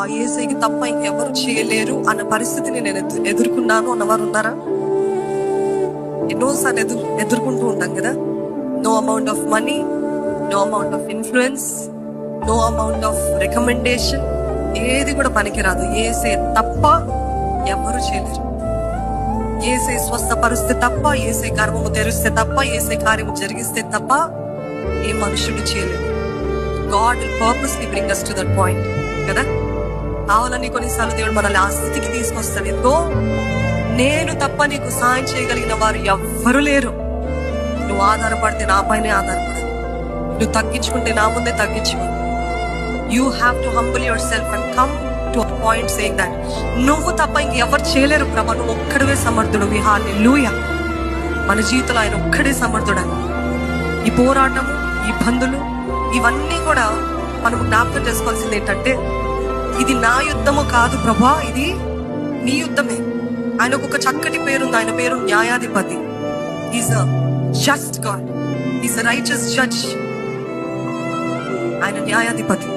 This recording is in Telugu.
ఆ యేసయ్యకి తప్ప ఇంకెవరు చేయలేరు అన్న పరిస్థితిని నేను ఎదుర్కొన్నాను అన్నవారు ఉన్నారా? ఎన్నోసార్లు ఎదుర్కొంటూ ఉంటాం కదా. No amount of money, no amount of influence, no amount of recommendation, ఏది కూడా పనికిరాదు. యేసే తప్ప ఎవరు చేయలేరు. యేసే స్వస్థపరిస్తే తప్ప, యేసే గర్భము తెరిస్తే తప్ప, యేసే కార్యము జరిగిస్తే తప్ప ఏ మనుషుడు చేయలేరు. God will purposely bring us to that point కదా. కావాలని కొన్నిసార్లు దేవుడు మనల్ని ఆ స్థితికి తీసుకొస్తాడు. ఎంతో నేను తప్ప నీకు సాయం చేయగలిగిన వారు ఎవ్వరు లేరు. నువ్వు ఆధారపడితే నా పైనే ఆధారపడాలి. నువ్వు తగ్గించుకుంటే నా ముందే తగ్గించుకోవాలి. You have to humble your self and come to a point saying that నువ్వు తప్ప ఇంకెవరు చేయలేరు ప్రభా, నువ్వు ఒక్కడివే సమర్థుడు. హల్లెలూయా. మన జీవితంలో ఆయన ఒక్కడే సమర్థుడని. ఈ పోరాటము, ఈ బంధులు, ఇవన్నీ కూడా మనం జ్ఞాపకం చేసుకోవాల్సింది ఏంటంటే, ఇది నా యుద్ధము కాదు ప్రభా, ఇది నీ యుద్ధమే. ఆయనకు ఒక చక్కటి పేరుంది. ఆయన పేరు న్యాయాధిపతి. Is a just God, is a righteous judge. ఆయన న్యాయాధిపతి.